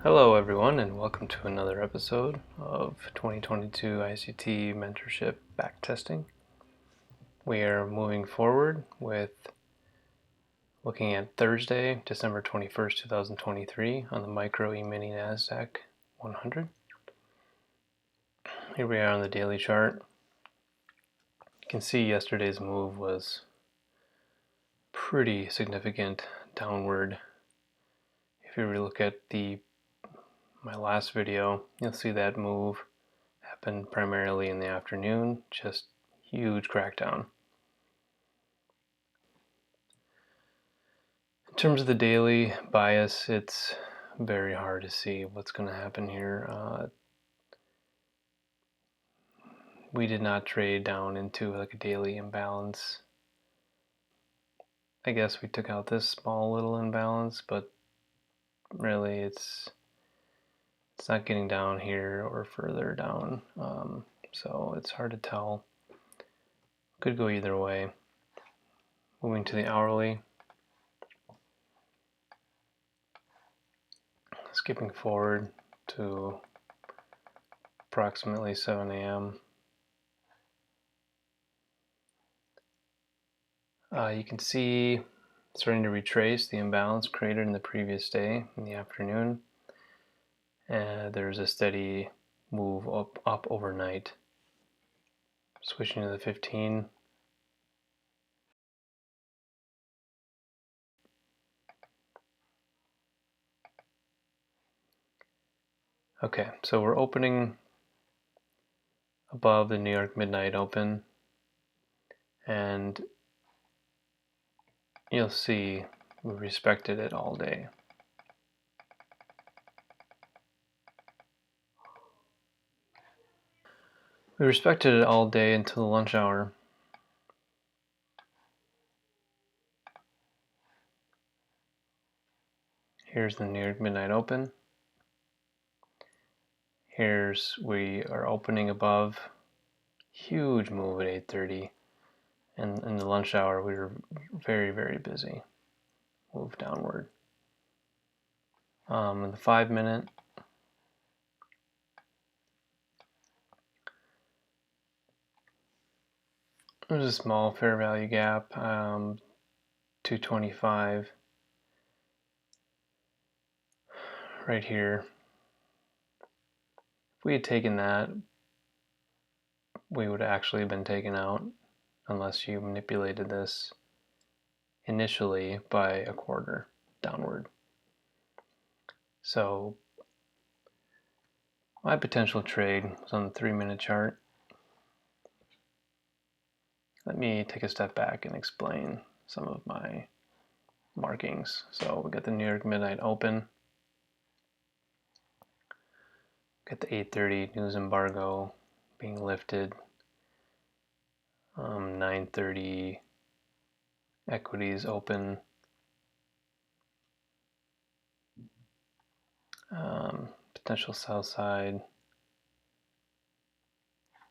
Hello everyone and welcome to another episode of 2022 ICT Mentorship Backtesting. We are moving forward with looking at Thursday, December 21st, 2023 on the Micro E-mini NASDAQ 100. Here we are on the daily chart. You can see yesterday's move was pretty significant downward. If you look at my last video, you'll see that move happened primarily in the afternoon, just huge crackdown. In terms of the daily bias, it's very hard to see what's going to happen here. We did not trade down into like a daily imbalance. I guess we took out this small little imbalance, but really it's not getting down here or further down, so it's hard to tell. Could go either way. Moving to the hourly, skipping forward to approximately 7 a.m. You can see starting to retrace the imbalance created in the previous day in the afternoon. And there's a steady move up overnight. Switching to the 15. Okay, so we're opening above the New York Midnight Open, and you'll see we respected it all day. We respected it all day until the lunch hour. Here's the New York Midnight Open. We are opening above, huge move at 8:30, and in the lunch hour we were very, very busy. Move downward. In the 5-minute, there's a small fair value gap, 225 right here. If we had taken that, we would have actually been taken out unless you manipulated this initially by a quarter downward. So my potential trade was on the 3-minute chart. Let me take a step back and explain some of my markings. So we got the New York Midnight Open, got the 8:30 news embargo being lifted, 9:30 equities open, potential sell side.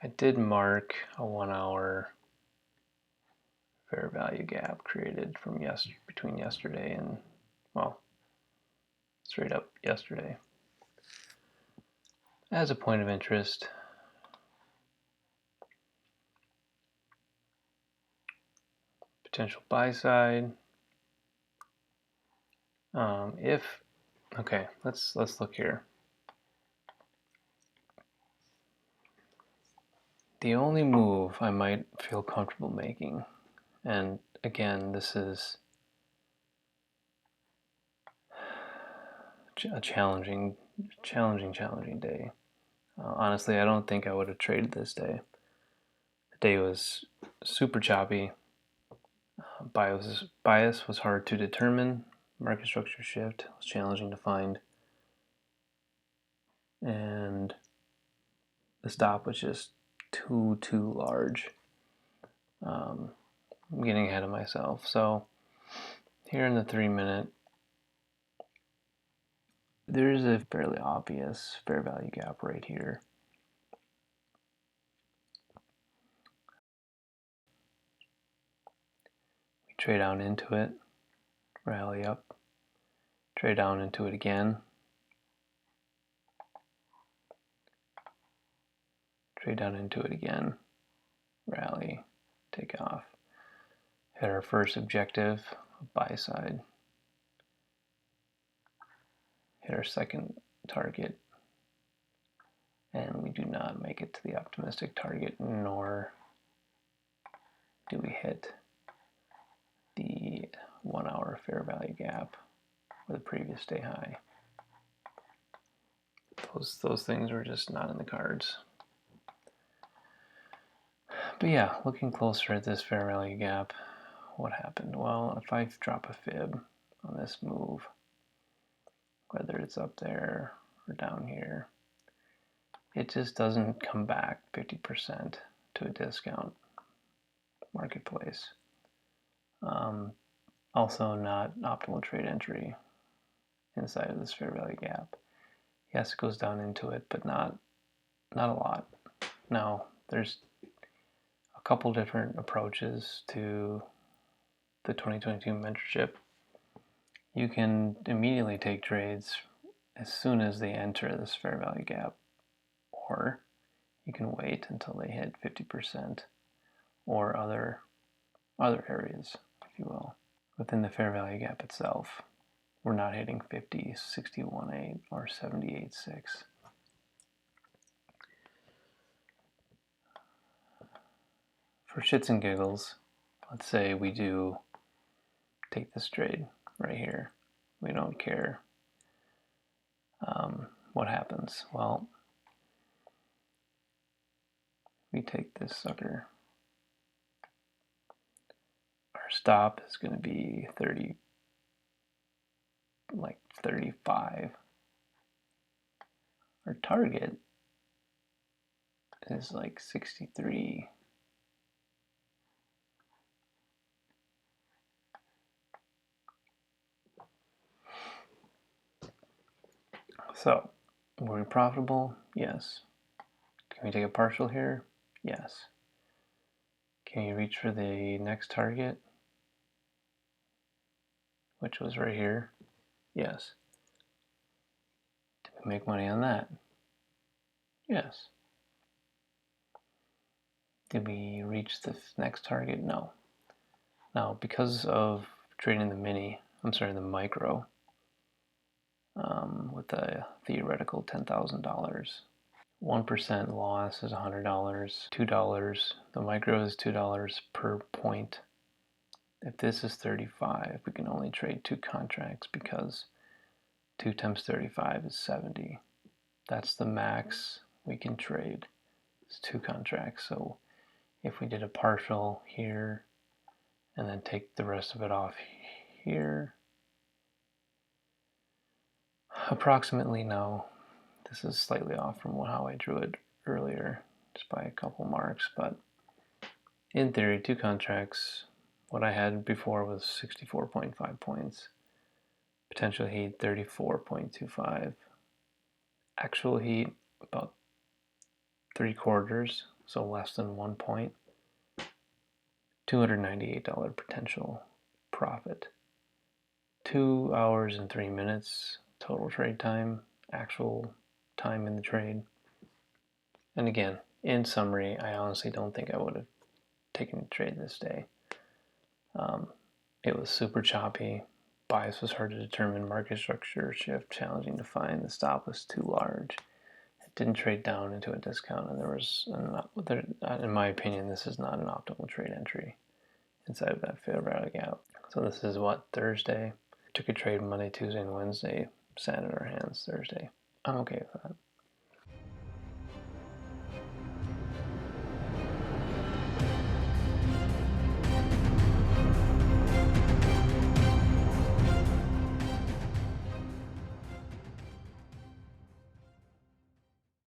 I did mark a 1-hour fair value gap created from between yesterday and, well, straight up yesterday. As a point of interest, potential buy side. Okay, let's look here. The only move I might feel comfortable making, and again, this is a challenging day. Honestly, I don't think I would have traded this day. The day was super choppy. Bias was hard to determine. Market structure shift was challenging to find. And the stop was just too large. I'm getting ahead of myself. So here in the 3-minute, there's a fairly obvious fair value gap right here. We trade down into it, rally up, trade down into it again, trade down into it again, rally, take off. Hit our first objective, buy side. Hit our second target, and we do not make it to the optimistic target, nor do we hit the 1 hour fair value gap or the previous day high. Those things were just not in the cards. But yeah, looking closer at this fair value gap, what happened? Well, if I drop a fib on this move, whether it's up there or down here, it just doesn't come back 50% to a discount marketplace. Also not optimal trade entry inside of this fair value gap. Yes, it goes down into it, but not a lot. Now, there's a couple different approaches to the 2022 mentorship. You can immediately take trades as soon as they enter this fair value gap, or you can wait until they hit 50% or other areas, if you will. Within the fair value gap itself, we're not hitting 50, 61.8 or 78.6. For shits and giggles, let's say we do take this trade right here. We don't care what happens. Well, we take this sucker. Our stop is going to be 35. Our target is like 63. So, were we profitable? Yes. Can we take a partial here? Yes. Can you reach for the next target, which was right here? Yes. Did we make money on that? Yes. Did we reach the next target? No. Now, because of trading the micro, with a theoretical $10,000, 1% loss is $100, $2. The micro is $2 per point. If this is 35, we can only trade 2 contracts because 2 times 35 is 70. That's the max we can trade. It's 2 contracts. So if we did a partial here and then take the rest of it off here, approximately, no, this is slightly off from how I drew it earlier, just by a couple marks, but in theory, 2 contracts, what I had before was 64.5 points, potential heat 34.25, actual heat about 3/4, so less than 1 point, $298 potential profit, 2 hours and 3 minutes total trade time, actual time in the trade. And again, in summary, I honestly don't think I would have taken a trade this day. It was super choppy. Bias was hard to determine. Market structure shift challenging to find. The stop was too large. It didn't trade down into a discount, and in my opinion, this is not an optimal trade entry inside of that fair value gap. So this is what, Thursday? Took a trade Monday, Tuesday, and Wednesday. Sat in our hands Thursday. I'm okay with that.